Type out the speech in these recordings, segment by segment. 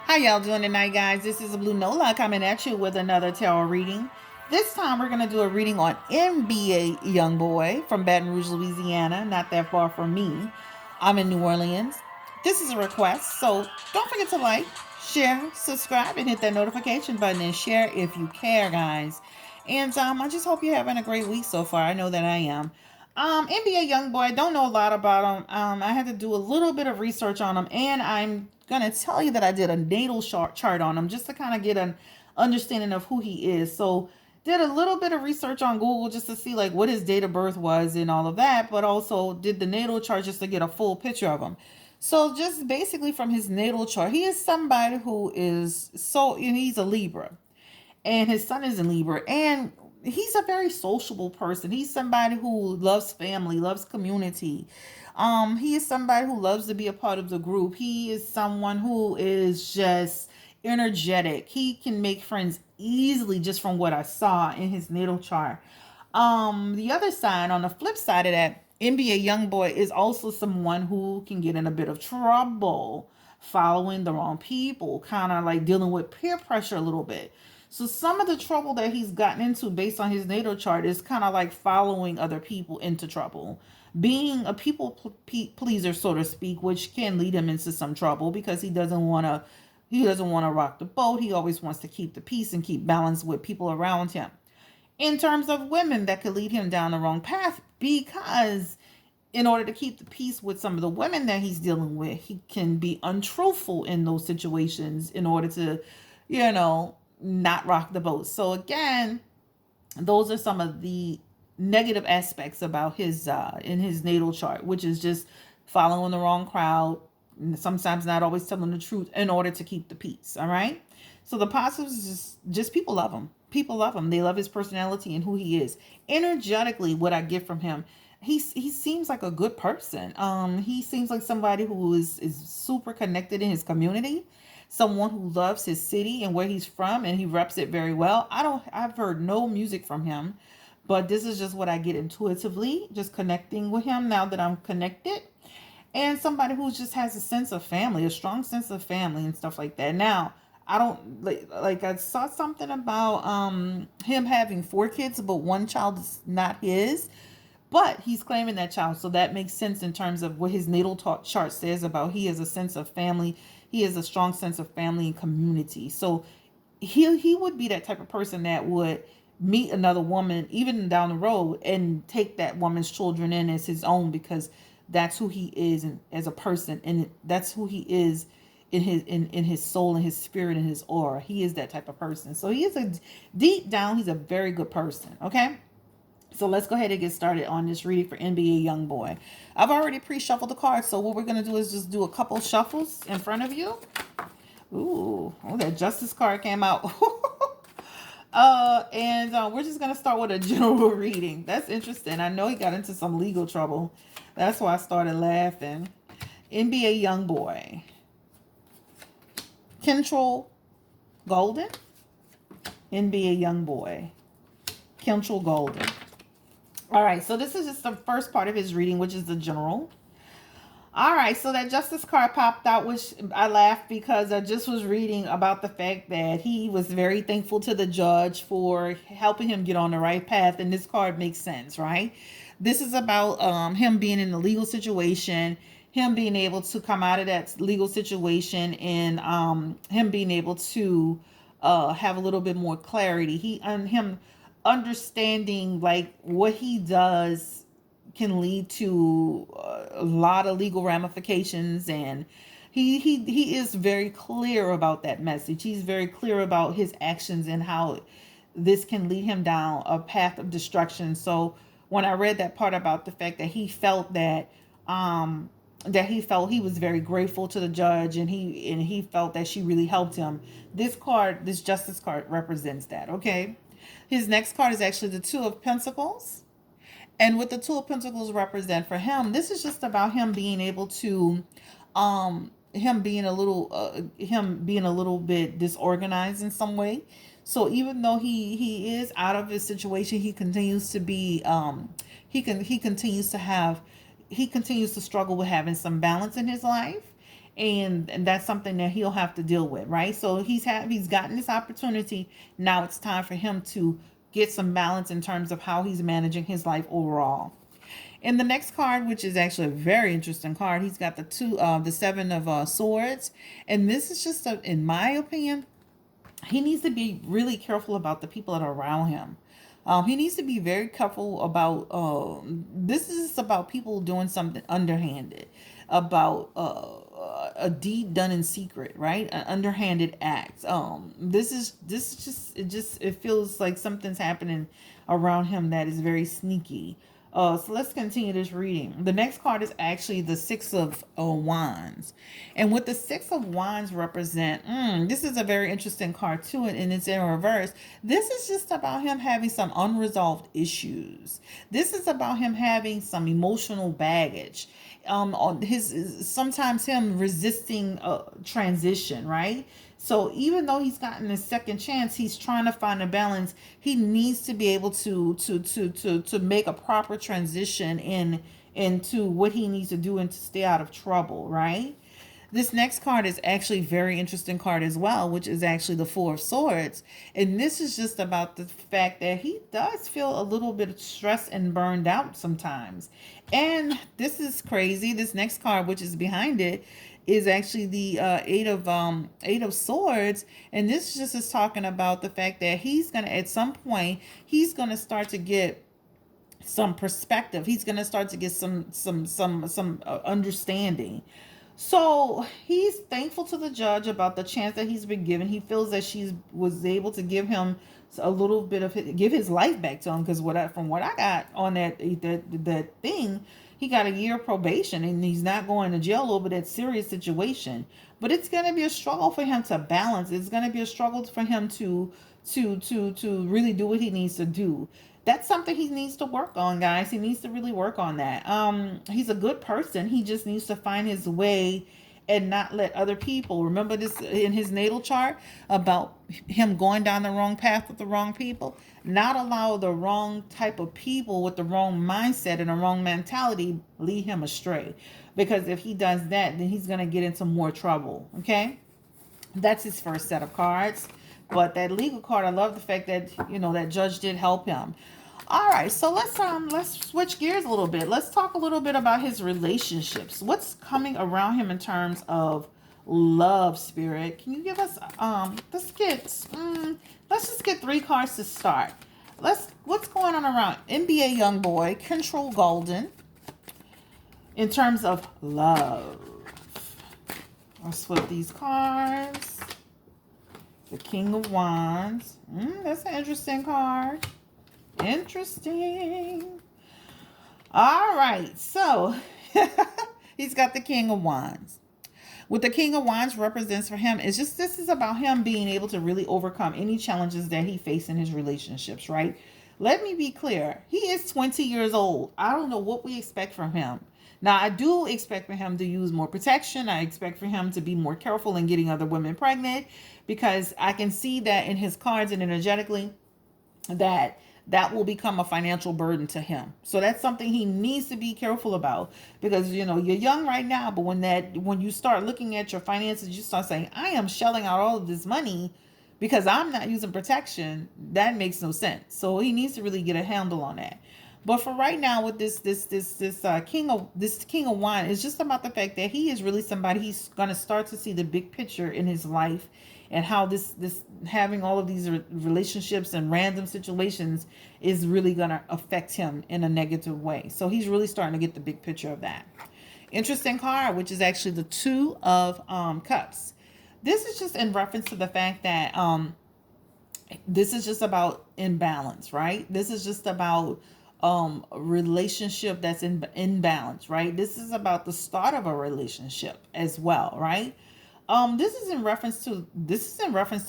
How y'all doing tonight, guys? This is Blue Nola coming at you with another tarot reading. This time we're going to do a reading on NBA Youngboy from Baton Rouge, Louisiana, not that far from me. I'm in New Orleans. This is a request, so don't forget to like, share, subscribe, and hit that notification button and share if you care, guys. And I just hope you're having a great week so far. I know that I am. NBA Youngboy, I don't know a lot about him. I had to do a little bit of research on him, and I'm gonna tell you that I did a natal chart on him just to kind of get an understanding of who he is. So did a little bit of research on Google just to see like what his date of birth was and all of that, but also did the natal chart just to get a full picture of him. So just basically from his natal chart, he is somebody who is and he's a Libra, and his son is in Libra, and he's a very sociable person. He's somebody who loves family, loves community. He is somebody who loves to be a part of the group. He is someone who is just energetic. He can make friends easily just from what I saw in his natal chart. The other side, on the flip side of that, NBA Youngboy is also someone who can get in a bit of trouble following the wrong people, kind of like dealing with peer pressure a little bit. So some of the trouble that he's gotten into based on his natal chart is kind of like following other people into trouble, being a people pleaser, so to speak, which can lead him into some trouble because he doesn't want to rock the boat. He always wants to keep the peace and keep balance with people around him. In terms of women, that could lead him down the wrong path because in order to keep the peace with some of the women that he's dealing with, he can be untruthful in those situations in order to, not rock the boat. So again, those are some of the negative aspects about his in his natal chart, which is just following the wrong crowd, sometimes not always telling the truth in order to keep the peace. All right. So the positives is just people love him. People love him. They love his personality and who he is. Energetically, what I get from him, he seems like a good person. He seems like somebody who is super connected in his community, someone who loves his city and where he's from, and he reps it very well. I've heard no music from him, but this is just what I get intuitively, just connecting with him now that I'm connected. And somebody who just has a sense of family, a strong sense of family and stuff like that. Now, I don't like I saw something about him having 4 kids, but one child is not his. But he's claiming that child, so that makes sense in terms of what his natal chart says about he has a sense of family. He has a strong sense of family and community. So he would be that type of person that would meet another woman even down the road and take that woman's children in as his own because that's who he is as a person, and that's who he is in his soul and his spirit and his aura. He is that type of person. So he is deep down, he's a very good person. Okay. So let's go ahead and get started on this reading for NBA Youngboy. I've already pre-shuffled the cards, so what we're going to do is just do a couple shuffles in front of you. Ooh, that Justice card came out. And we're just going to start with a general reading. That's interesting. I know he got into some legal trouble. That's why I started laughing. NBA Youngboy. Control Golden. NBA Youngboy. Control Golden. All right, so this is just the first part of his reading, which is the general. All right, so that Justice card popped out, which I laughed because I just was reading about the fact that he was very thankful to the judge for helping him get on the right path, and this card makes sense, right? This is about him being in a legal situation, him being able to come out of that legal situation, and him being able to have a little bit more clarity. Him understanding like what he does can lead to a lot of legal ramifications, and he is very clear about that message. He's very clear about his actions and how this can lead him down a path of destruction. So when I read that part about the fact that he felt he was very grateful to the judge, and he felt that she really helped him. This Justice card represents that. Okay. His next card is actually the Two of Pentacles. And what the Two of Pentacles represent for him, this is just about him being able to, him being a little bit disorganized in some way. So even though he is out of his situation, he continues to be, he continues to struggle with having some balance in his life. and that's something that he'll have to deal with, right? So he's gotten this opportunity. Now it's time for him to get some balance in terms of how he's managing his life overall. In the next card, which is actually a very interesting card, he's got the seven of swords, and this is just in my opinion, he needs to be really careful about the people that are around him. He needs to be very careful about. This is about people doing something underhanded, about a deed done in secret, right? An underhanded act. This is just it feels like something's happening around him that is very sneaky. So let's continue this reading. The next card is actually the Six of Wands. And what the Six of Wands represent, this is a very interesting card too, and it's in reverse. This is just about him having some unresolved issues. This is about him having some emotional baggage. On his sometimes him resisting transition, right? So even though he's gotten a second chance, he's trying to find a balance. He needs to be able to make a proper transition into what he needs to do and to stay out of trouble, right? This next card is actually a very interesting card as well, which is actually the Four of Swords. And this is just about the fact that he does feel a little bit of stress and burned out sometimes. And this is crazy. This next card, which is behind it, is actually the Eight of Swords. And this just is talking about the fact that he's gonna at some point he's gonna start to get some perspective. He's gonna start to get some understanding. So he's thankful to the judge about the chance that he's been given. He feels that she was able to give him a little bit of give his life back to him, because from what I got on that thing, he got a year of probation and he's not going to jail over that serious situation. But it's going to be a struggle for him to balance. It's going to be a struggle for him to really do what he needs to do. That's something he needs to work on, guys. He needs to really work on that. He's a good person. He just needs to find his way and not let other people. Remember this in his natal chart about him going down the wrong path with the wrong people? Not allow the wrong type of people with the wrong mindset and the wrong mentality lead him astray. Because if he does that, then he's going to get into more trouble. Okay? That's his first set of cards. But that legal card, I love the fact that, that judge did help him. All right, so let's switch gears a little bit. Let's talk a little bit about his relationships. What's coming around him in terms of love, Spirit? Can you give us let's just get 3 cards to start. What's going on around NBA Youngboy, Control Golden, in terms of love? Let's flip these cards. The King of Wands. That's an interesting card. Interesting. All right. So, he's got the King of Wands. What the King of Wands represents for him is just, this is about him being able to really overcome any challenges that he faces in his relationships, right? Let me be clear. He is 20 years old. I don't know what we expect from him. Now, I do expect for him to use more protection. I expect for him to be more careful in getting other women pregnant, because I can see that in his cards and energetically that will become a financial burden to him. So that's something he needs to be careful about, because you're young right now, but when you start looking at your finances, you start saying, I am shelling out all of this money because I'm not using protection. That makes no sense. So he needs to really get a handle on that. But for right now, with this King of Wine, it's just about the fact that he is really somebody. He's gonna start to see the big picture in his life, and how this having all of these relationships and random situations is really gonna affect him in a negative way. So he's really starting to get the big picture of that. Interesting card, which is actually the Two of Cups. This is just in reference to the fact that this is just about imbalance, right? This is just about relationship that's in imbalance, right? This is about the start of a relationship as well, right? This is in reference to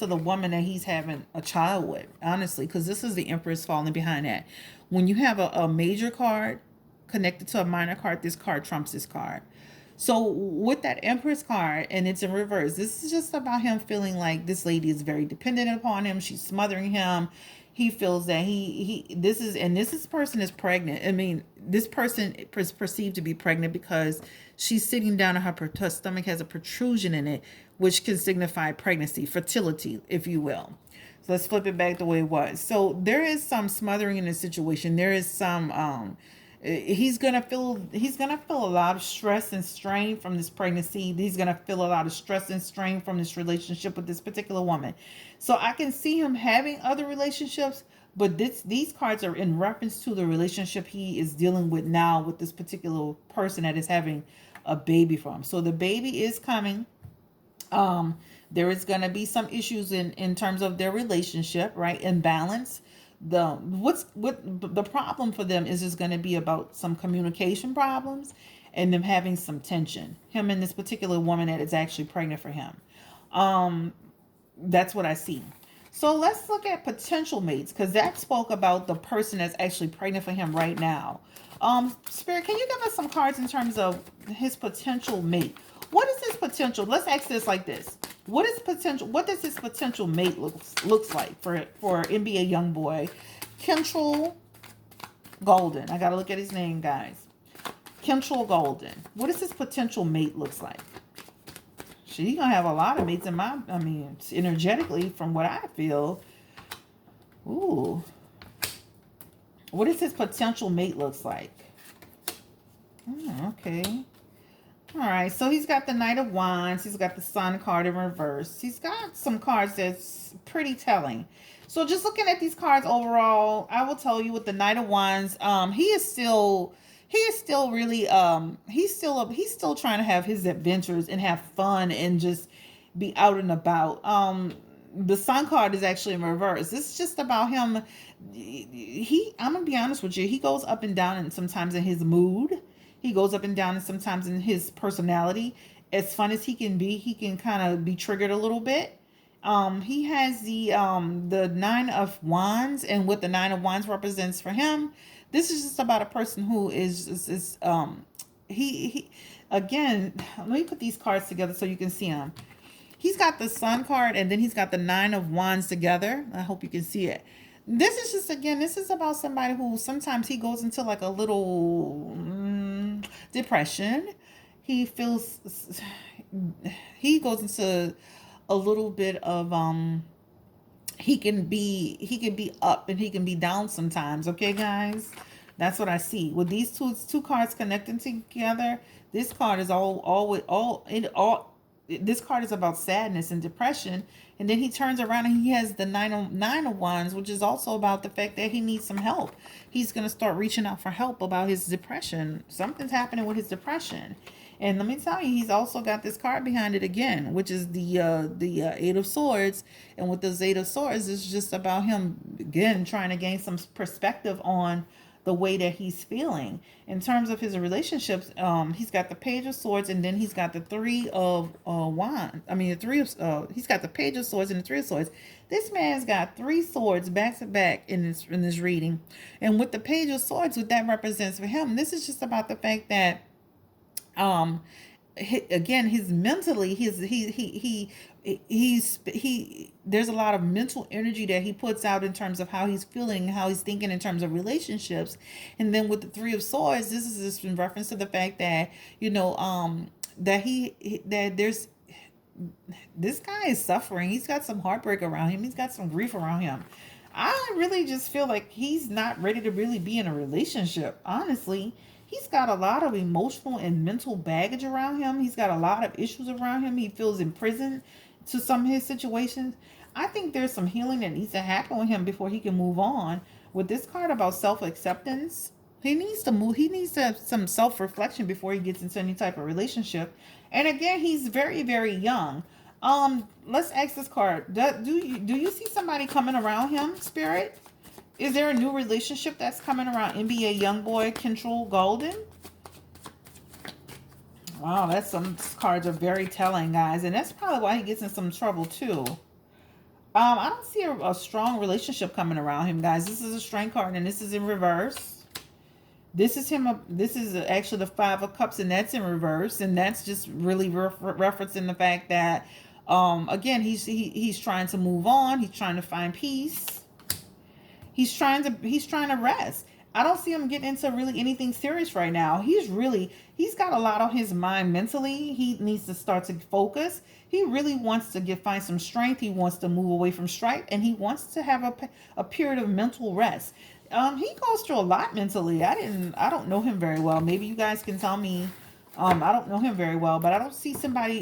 the woman that he's having a child with, honestly, because this is the Empress falling behind that. When you have a major card connected to a minor card, this card trumps this card. So with that Empress card, and it's in reverse, this is just about him feeling like this lady is very dependent upon him. She's smothering him. He feels that this person is pregnant. I mean, this person is perceived to be pregnant because she's sitting down and her stomach has a protrusion in it, which can signify pregnancy, fertility, if you will. So let's flip it back the way it was. So there is some smothering in this situation. There is some he's gonna feel a lot of stress and strain from this pregnancy. He's gonna feel a lot of stress and strain from this relationship with this particular woman. So I can see him having other relationships, but these cards are in reference to the relationship he is dealing with now with this particular person that is having a baby from. So the baby is coming. There is going to be some issues in terms of their relationship, right? Imbalance. What the problem for them is going to be about some communication problems and them having some tension. Him and this particular woman that is actually pregnant for him. That's what I see. So let's look at potential mates, because that spoke about the person that's actually pregnant for him right now. Spirit, can you give us some cards in terms of his potential mate? What is his potential? Let's ask this like this. What does his potential mate looks like for NBA Youngboy? Kentrell Golden. I gotta look at his name, guys. Kentrell Golden. What does his potential mate looks like? She's gonna have a lot of mates energetically, from what I feel. Ooh. What does his potential mate looks like? Okay. All right, so he's got the Knight of Wands. He's got the Sun card in reverse. He's got some cards that's pretty telling. So just looking at these cards overall, I will tell you with the Knight of Wands, he is still really he's still trying to have his adventures and have fun and just be out and about. The Sun card is actually in reverse. This is just about him. I'm gonna be honest with you, he goes up and down and sometimes in his mood. He goes up and down and sometimes in his personality. As fun as he can be, he can kind of be triggered a little bit. He has the Nine of Wands, and what the Nine of Wands represents for him, this is just about a person who is he again, let me put these cards together so you can see him. He's got the Sun card and then he's got the Nine of Wands together. I hope you can see it. This is just, again, this is about somebody who sometimes he goes into like a little depression. He goes into a little bit of he can be up and he can be down sometimes. Okay, guys, that's what I see with these two cards connecting together. This card is all this card is about sadness and depression, and then he turns around and he has the nine of Wands, which is also about the fact that he needs some help. He's going to start reaching out for help about his depression. Something's happening with his depression. And let me tell you, he's also got this card behind it again, which is the Eight of Swords. And with the Eight of Swords, it's just about him, again, trying to gain some perspective on the way that he's feeling. In terms of his relationships, he's got the Page of Swords, and then he's got the Three of Wands. I mean, he's got the Page of Swords and the Three of Swords. This man's got 3 swords back to back in this reading. And with the Page of Swords, what that represents for him, this is just about the fact that again, his mentally, there's a lot of mental energy that he puts out in terms of how he's feeling, how he's thinking in terms of relationships. And then with the Three of Swords, this is just in reference to the fact that, that there's, this guy is suffering. He's got some heartbreak around him. He's got some grief around him. I really just feel like he's not ready to really be in a relationship, honestly. He's got a lot of emotional and mental baggage around him. He's got a lot of issues around him. He feels imprisoned to some of his situations. I think there's some healing that needs to happen with him before he can move on. With this card about self-acceptance, he needs to move. He needs to have some self-reflection before he gets into any type of relationship. And again, he's very, very young. Let's ask this card. Do you see somebody coming around him, Spirit? Is there a new relationship that's coming around NBA Youngboy, Kentrell Golden? Wow, some cards are very telling, guys. And that's probably why he gets in some trouble, too. I don't see a strong relationship coming around him, guys. This is a Strength card, and this is in reverse. This is him. This is actually the Five of Cups, and that's in reverse. And that's just really referencing the fact that, again, he's trying to move on. He's trying to find peace. He's trying to rest. I don't see him getting into really anything serious right now. He's got a lot on his mind mentally. He needs to start to focus. He really wants to find some strength. He wants to move away from strife, and he wants to have a period of mental rest. He goes through a lot mentally. I don't know him very well. Maybe you guys can tell me. I don't know him very well, but I don't see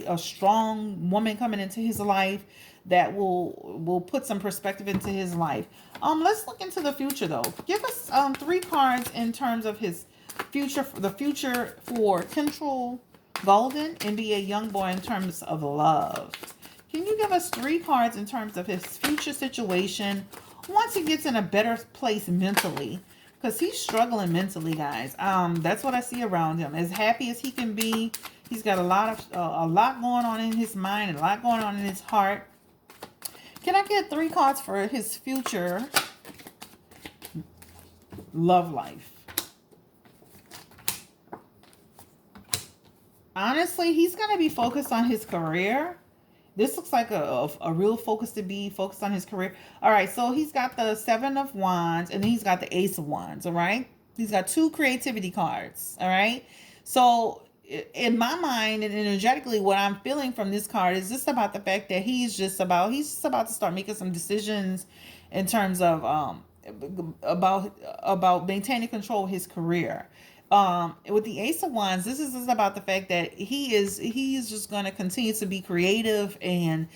a strong woman coming into his life that will put some perspective into his life. Let's look into the future though. Give us three cards in terms of his future, the future for Central Golden, NBA Youngboy, in terms of love. Can you give us three cards in terms of his future situation once he gets in a better place mentally? Because he's struggling mentally, guys. That's what I see around him. As happy as he can be, he's got a lot going on in his mind and a lot going on in his heart. Can I get three cards for his future love life? Honestly, he's going to be focused on his career. This looks like a real focus to be focused on his career. All right, so he's got the Seven of Wands, and then he's got the Ace of Wands, all right? He's got two creativity cards, all right? So in my mind and energetically, what I'm feeling from this card is just about the fact that he's just about to start making some decisions in terms of about maintaining control of his career. With the Ace of Wands, this is just about the fact that he is just going to continue to be creative and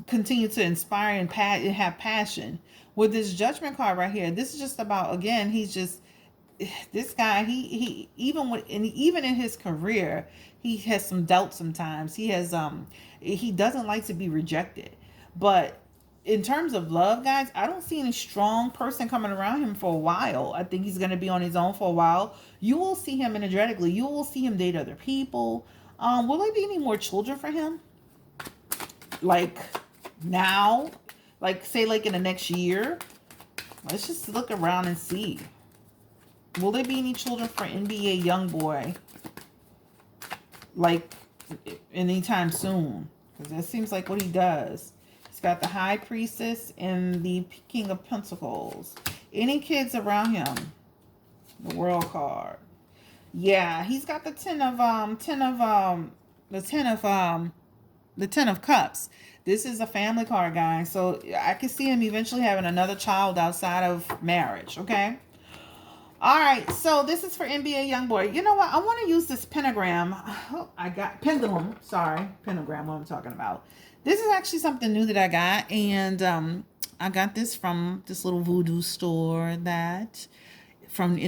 continue to inspire and have passion. With this Judgment card right here, this is just about, again, he's just, this guy, he even in his career, he has some doubt sometimes. He doesn't like to be rejected. But in terms of love, guys, I don't see any strong person coming around him for a while. I think he's going to be on his own for a while. You will see him energetically. You will see him date other people. Will there be any more children for him? Like now? Like, say, like in the next year? Let's just look around and see. Will there be any children for NBA Youngboy? Like, anytime soon? Because that seems like what he does. He's got the High Priestess and the King of Pentacles. Any kids around him? The World card. Yeah, he's got the Ten of Cups. This is a family card, guys. So I can see him eventually having another child outside of marriage, okay? All right, so this is for NBA Youngboy. You know what? I want to use this pentagram. Oh, I got pendulum. Sorry, pentagram, what I'm talking about. This is actually something new that I got, and I got this from this little voodoo store in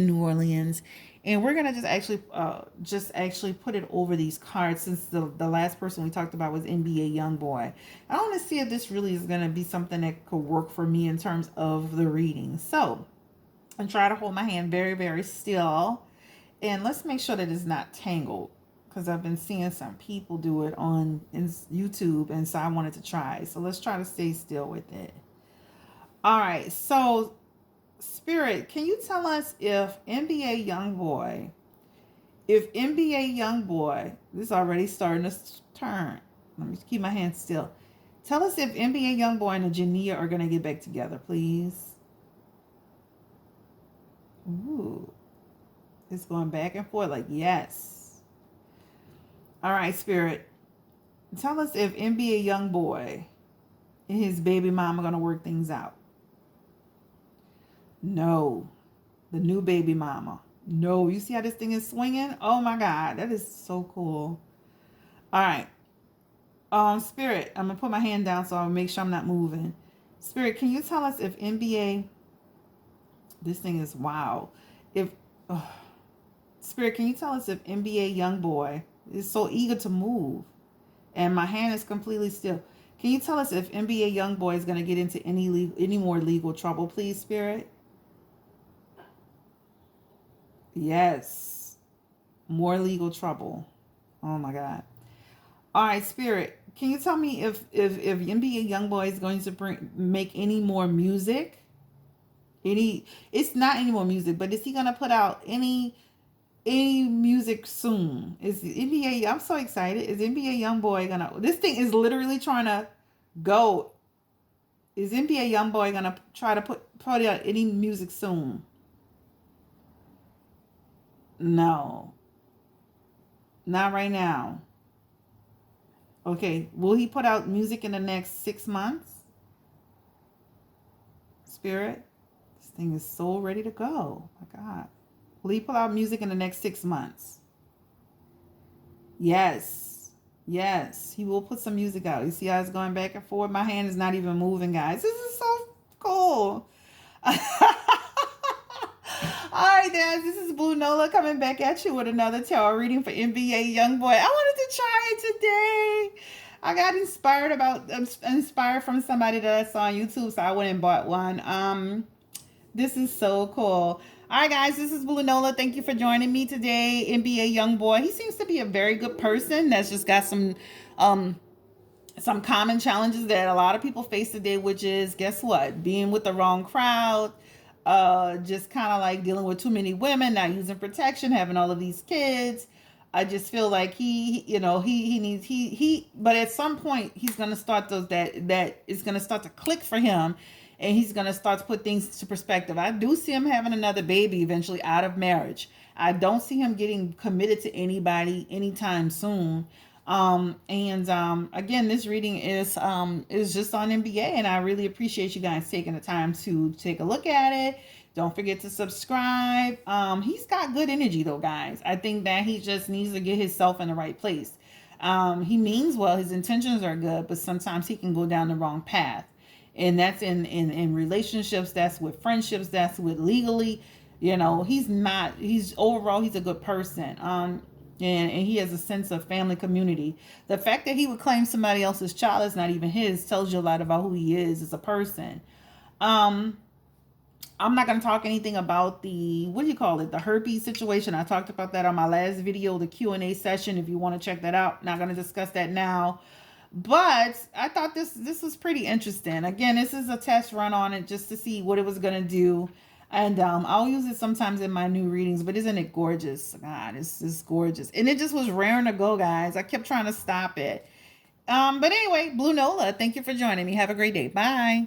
New Orleans. And we're gonna just actually put it over these cards, since the last person we talked about was NBA Youngboy. I want to see if this really is gonna be something that could work for me in terms of the reading. So, and try to hold my hand very, very still, and let's make sure that it's not tangled, because I've been seeing some people do it on YouTube, and so I wanted to try. So let's try to stay still with it. All right, so Spirit, can you tell us if NBA Youngboy, this is already starting to turn. Let me keep my hand still. Tell us if NBA Youngboy and Jania are going to get back together, please. Ooh, it's going back and forth like yes. All right, Spirit, tell us if NBA Youngboy and his baby mama are going to work things out. No, the new baby mama. No, you see how this thing is swinging? Oh my God, that is so cool. All right, Spirit, I'm gonna put my hand down so I'll make sure I'm not moving. Spirit, can you tell us if NBA? This thing is wow. Spirit, can you tell us if NBA Youngboy is so eager to move, and my hand is completely still? Can you tell us if NBA Youngboy is going to get into any more legal trouble, please, Spirit? Yes, more legal trouble. Oh my God. All right, Spirit, can you tell me if NBA Youngboy is going to make any more music? It's not any more music, but is he gonna put out any music soon? Is NBA? I'm so excited. Is NBA Youngboy gonna? This thing is literally trying to go. Is NBA Youngboy gonna try to put out any music soon? No, not right now. Okay, will he put out music in the next 6 months? Spirit, this thing is so ready to go. My God, will he put out music in the next 6 months? Yes, yes, he will put some music out. You see how it's going back and forth? My hand is not even moving, guys. This is so cool. All right, guys, this is Blue Nola coming back at you with another tarot reading for NBA Youngboy. I wanted to try it today. I got inspired from somebody that I saw on YouTube, so I went and bought one. This is so cool. All right, guys, this is Blue Nola. Thank you for joining me today, NBA Youngboy. He seems to be a very good person that's just got some common challenges that a lot of people face today, which is, guess what, being with the wrong crowd, just kind of like dealing with too many women, not using protection, having all of these kids. I just feel like he needs but at some point he's gonna start that is gonna start to click for him, and he's gonna start to put things into perspective. I do see him having another baby eventually out of marriage. I don't see him getting committed to anybody anytime soon. Again, this reading is just on NBA, and I really appreciate you guys taking the time to take a look at it. Don't forget to subscribe. He's got good energy though, guys. I think that he just needs to get himself in the right place. He means well, his intentions are good, but sometimes he can go down the wrong path. And that's in relationships, that's with friendships, that's with legally. He's overall, he's a good person. And he has a sense of family community. The fact that he would claim somebody else's child is not even his tells you a lot about who he is as a person. I'm not going to talk anything about the, what do you call it, the herpes situation. I talked about that on my last video, the Q&A session. If you want to check that out, not going to discuss that now. But I thought this was pretty interesting. Again, this is a test run on it just to see what it was going to do. And I'll use it sometimes in my new readings, but isn't it gorgeous? God, it's just gorgeous. And it just was raring to go, guys. I kept trying to stop it. But anyway, Blue Nola, thank you for joining me. Have a great day. Bye.